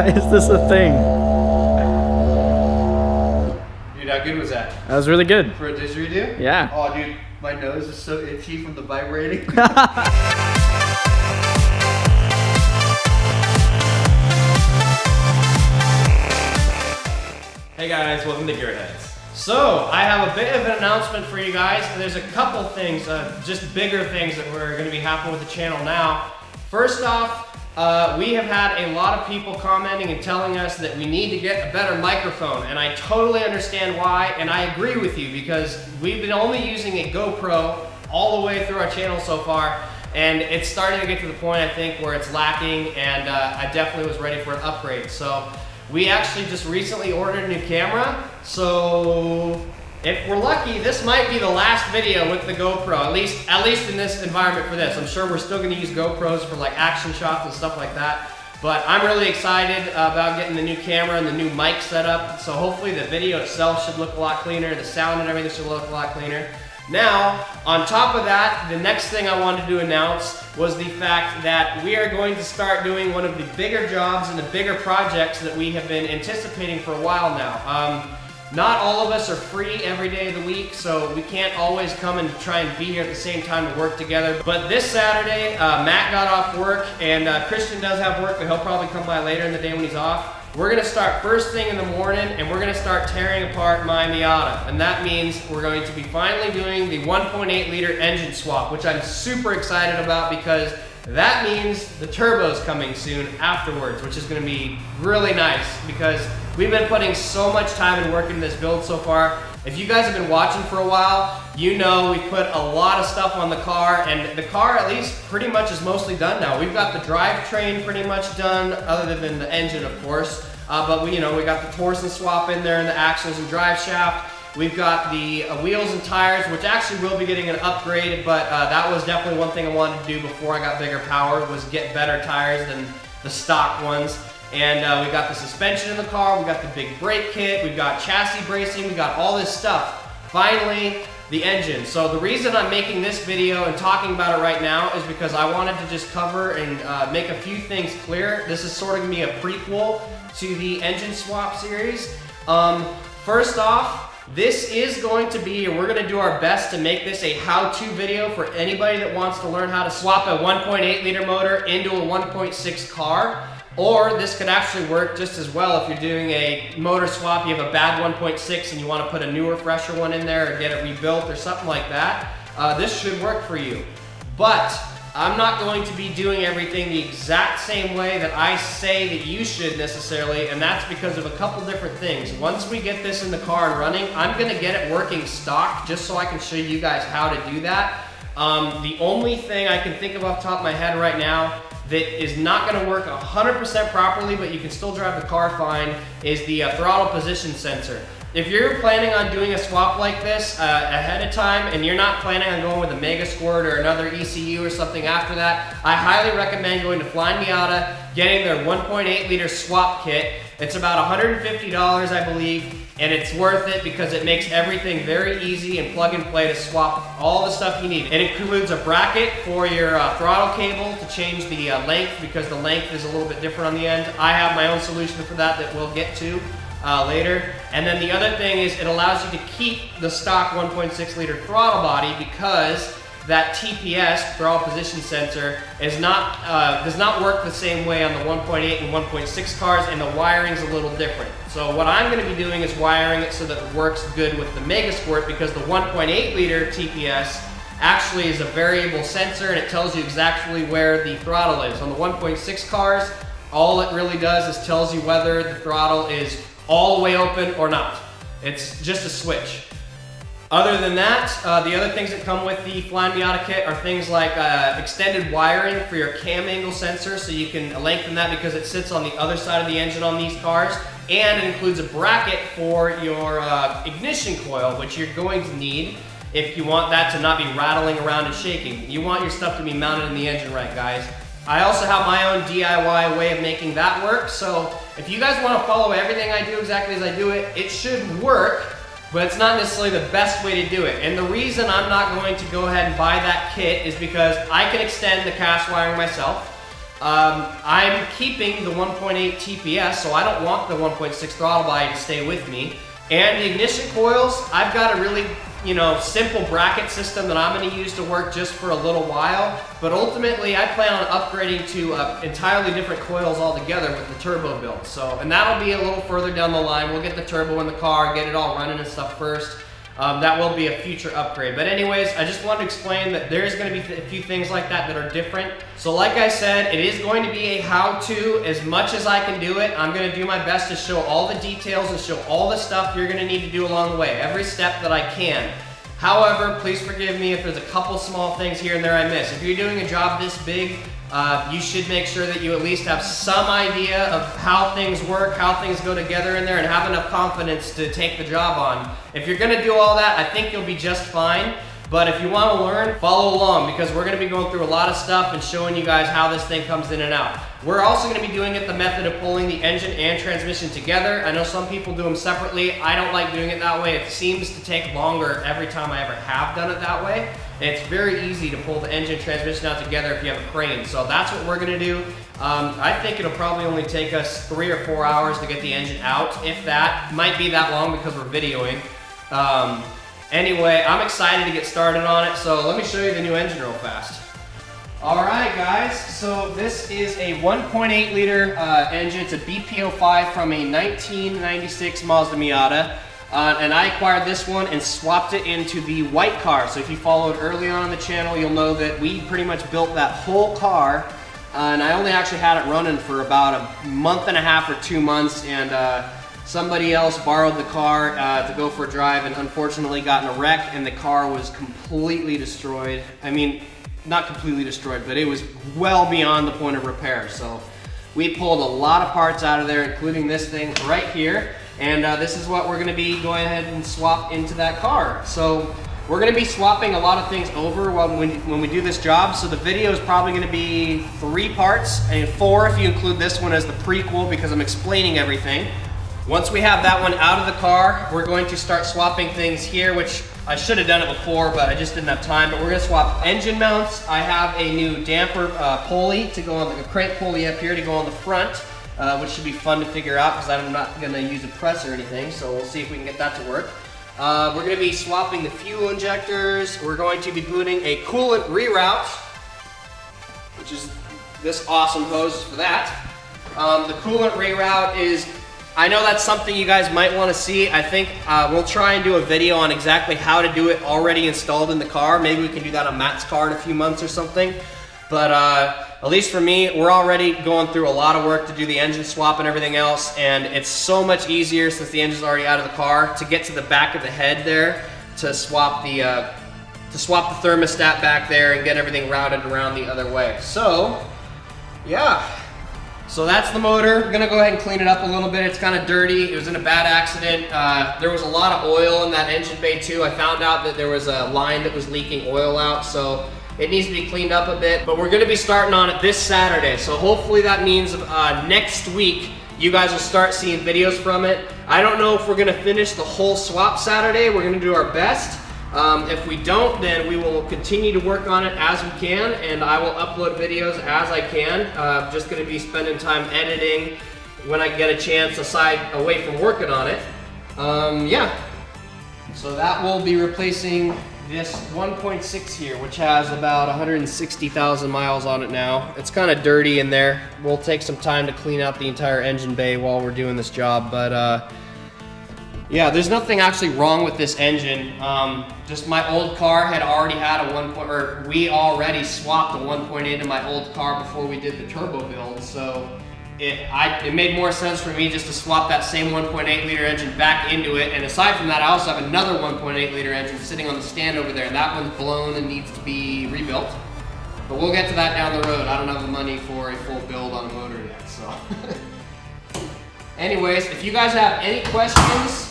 Why is this a thing? Dude, how good was that? That was really good. For a didgeridoo? Yeah. Oh, dude, my nose is so itchy from the vibrating. Hey guys, welcome to Gearheads. So, I have a bit of an announcement for you guys. There's a couple things, just bigger things that are going to be happening with the channel now. First off, we have had a lot of people commenting and telling us that we need to get a better microphone, and I totally understand why, and I agree with you because we've been only using a GoPro all the way through our channel so far, and it's starting to get to the point, I think, where it's lacking, and I definitely was ready for an upgrade. So we actually just recently ordered a new camera, so if we're lucky, this might be the last video with the GoPro, at least in this environment for this. I'm sure we're still gonna use GoPros for like action shots and stuff like that, but I'm really excited about getting the new camera and the new mic set up, so hopefully the video itself should look a lot cleaner, the sound and everything should look a lot cleaner. Now, on top of that, the next thing I wanted to announce was the fact that we are going to start doing one of the bigger jobs and the bigger projects that we have been anticipating for a while now. Not all of us are free every day of the week, so we can't always come and try and be here at the same time to work together. But this Saturday, Matt got off work, and Christian does have work, but he'll probably come by later in the day when he's off. We're gonna start first thing in the morning, and we're gonna start tearing apart my Miata. And that means we're going to be finally doing the 1.8 liter engine swap, which I'm super excited about because that means the turbo's coming soon afterwards, which is gonna be really nice because we've been putting so much time and work into this build so far. If you guys have been watching for a while, you know we've put a lot of stuff on the car, and the car at least pretty much is mostly done now. We've got the drivetrain pretty much done, other than the engine, of course. But we got the torsion swap in there and the axles and drive shaft. We've got the wheels and tires, which actually will be getting an upgrade, but that was definitely one thing I wanted to do before I got bigger power, was get better tires than the stock ones. And we got the suspension in the car, we got the big brake kit, we've got chassis bracing, we got all this stuff. Finally, the engine. So the reason I'm making this video and talking about it right now is because I wanted to just cover and make a few things clear. This is sort of gonna be a prequel to the engine swap series. First off, this is going to be, we're gonna do our best to make this a how-to video for anybody that wants to learn how to swap a 1.8 liter motor into a 1.6 car. Or this could actually work just as well if you're doing a motor swap, you have a bad 1.6 and you want to put a newer, fresher one in there or get it rebuilt or something like that. This should work for you. But I'm not going to be doing everything the exact same way that I say that you should necessarily, and that's because of a couple different things. Once we get this in the car and running, I'm going to get it working stock just so I can show you guys how to do that. The only thing I can think of off the top of my head right now that is not going to work 100% properly, but you can still drive the car fine, is the throttle position sensor. If you're planning on doing a swap like this ahead of time, and you're not planning on going with a Mega Squirt or another ECU or something after that, I highly recommend going to Flying Miata, getting their 1.8 liter swap kit. It's about $150, I believe, and it's worth it because it makes everything very easy and plug and play to swap all the stuff you need. It includes a bracket for your throttle cable to change the length, because the length is a little bit different on the end. I have my own solution for that we'll get to later. And then the other thing is it allows you to keep the stock 1.6 liter throttle body, because that TPS, throttle position sensor, does not work the same way on the 1.8 and 1.6 cars, and the wiring's a little different. So what I'm going to be doing is wiring it so that it works good with the Mega Squirt, because the 1.8 liter TPS actually is a variable sensor and it tells you exactly where the throttle is. On the 1.6 cars, all it really does is tells you whether the throttle is all the way open or not. It's just a switch. Other than that, the other things that come with the Flying Miata kit are things like extended wiring for your cam angle sensor, so you can lengthen that because it sits on the other side of the engine on these cars. And it includes a bracket for your ignition coil, which you're going to need if you want that to not be rattling around and shaking. You want your stuff to be mounted in the engine right, guys. I also have my own DIY way of making that work, so if you guys want to follow everything I do exactly as I do it, it should work. But it's not necessarily the best way to do it. And the reason I'm not going to go ahead and buy that kit is because I can extend the cast wiring myself. I'm keeping the 1.8 TPS, so I don't want the 1.6 throttle body to stay with me. And the ignition coils, I've got a really, simple bracket system that I'm gonna use to work just for a little while. But ultimately, I plan on upgrading to entirely different coils altogether with the turbo build. So, and that'll be a little further down the line. We'll get the turbo in the car, get it all running and stuff first. That will be a future upgrade. But anyways, I just wanted to explain that there's going to be a few things like that that are different. So like I said, it is going to be a how-to. As much as I can do it, I'm going to do my best to show all the details and show all the stuff you're going to need to do along the way, every step that I can. However, please forgive me if there's a couple small things here and there I miss. If you're doing a job this big, you should make sure that you at least have some idea of how things work, how things go together in there, and have enough confidence to take the job on. If you're gonna do all that, I think you'll be just fine. But if you want to learn, follow along, because we're going to be going through a lot of stuff and showing you guys how this thing comes in and out. We're also going to be doing it the method of pulling the engine and transmission together. I know some people do them separately. I don't like doing it that way. It seems to take longer every time I ever have done it that way. And it's very easy to pull the engine and transmission out together if you have a crane. So that's what we're going to do. I think it'll probably only take us 3 or 4 hours to get the engine out, if that. Might be that long because we're videoing. Anyway, I'm excited to get started on it, so let me show you the new engine real fast. Alright guys, so this is a 1.8 liter engine. It's a BPO5 from a 1996 Mazda Miata. And I acquired this one and swapped it into the white car. So if you followed early on the channel, you'll know that we pretty much built that whole car. And I only actually had it running for about a month and a half or 2 months, and somebody else borrowed the car to go for a drive and unfortunately got in a wreck, and the car was completely destroyed. I mean, not completely destroyed, but it was well beyond the point of repair. So we pulled a lot of parts out of there, including this thing right here. And this is what we're gonna be going ahead and swap into that car. So we're gonna be swapping a lot of things over when we do this job. So the video is probably gonna be 3 parts, and 4 if you include this one as the prequel, because I'm explaining everything. Once we have that one out of the car, we're going to start swapping things here, which I should have done it before, but I just didn't have time. But we're going to swap engine mounts. I have a new damper pulley to go on, the crank pulley up here to go on the front, which should be fun to figure out because I'm not going to use a press or anything. So we'll see if we can get that to work. We're going to be swapping the fuel injectors. We're going to be booting a coolant reroute, which is this awesome hose for that. The coolant reroute is, I know that's something you guys might want to see. I think we'll try and do a video on exactly how to do it already installed in the car. Maybe we can do that on Matt's car in a few months or something. But at least for me, we're already going through a lot of work to do the engine swap and everything else, and it's so much easier since the engine's already out of the car to get to the back of the head there to swap the thermostat back there and get everything routed around the other way. So, yeah. So that's the motor. I'm gonna go ahead and clean it up a little bit. It's kind of dirty. It was in a bad accident. There was a lot of oil in that engine bay too. I found out that there was a line that was leaking oil out, so it needs to be cleaned up a bit. But we're gonna be starting on it this Saturday. So hopefully that means next week you guys will start seeing videos from it. I don't know if we're gonna finish the whole swap Saturday. We're gonna do our best. If we don't, then we will continue to work on it as we can, and I will upload videos as I can. Just going to be spending time editing when I get a chance away from working on it. Yeah. So that will be replacing this 1.6 here, which has about 160,000 miles on it now. It's kind of dirty in there. We'll take some time to clean out the entire engine bay while we're doing this job, but yeah, there's nothing actually wrong with this engine. Just my old car had already had we already swapped a 1.8 in my old car before we did the turbo build. So it made more sense for me just to swap that same 1.8 liter engine back into it. And aside from that, I also have another 1.8 liter engine sitting on the stand over there. That one's blown and needs to be rebuilt. But we'll get to that down the road. I don't have the money for a full build on a motor yet, so. Anyways, if you guys have any questions,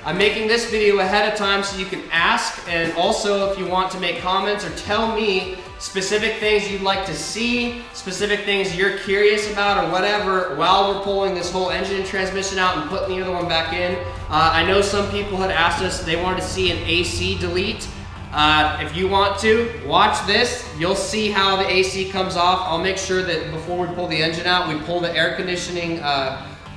I'm making this video ahead of time so you can ask, and also if you want to make comments or tell me specific things you'd like to see, specific things you're curious about or whatever while we're pulling this whole engine and transmission out and putting the other one back in. I know some people had asked us they wanted to see an AC delete. If you want to, watch this. You'll see how the AC comes off. I'll make sure that before we pull the engine out, we pull the air conditioning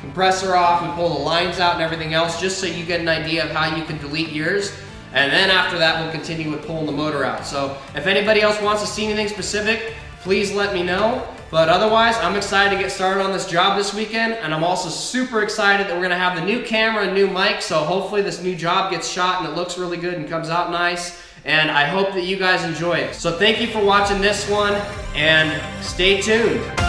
compressor off, we pull the lines out and everything else, just so you get an idea of how you can delete yours. And then after that, we'll continue with pulling the motor out. So if anybody else wants to see anything specific, please let me know. But otherwise, I'm excited to get started on this job this weekend, and I'm also super excited that we're gonna have the new camera and new mic, so hopefully this new job gets shot and it looks really good and comes out nice. And I hope that you guys enjoy it. So thank you for watching this one, and stay tuned.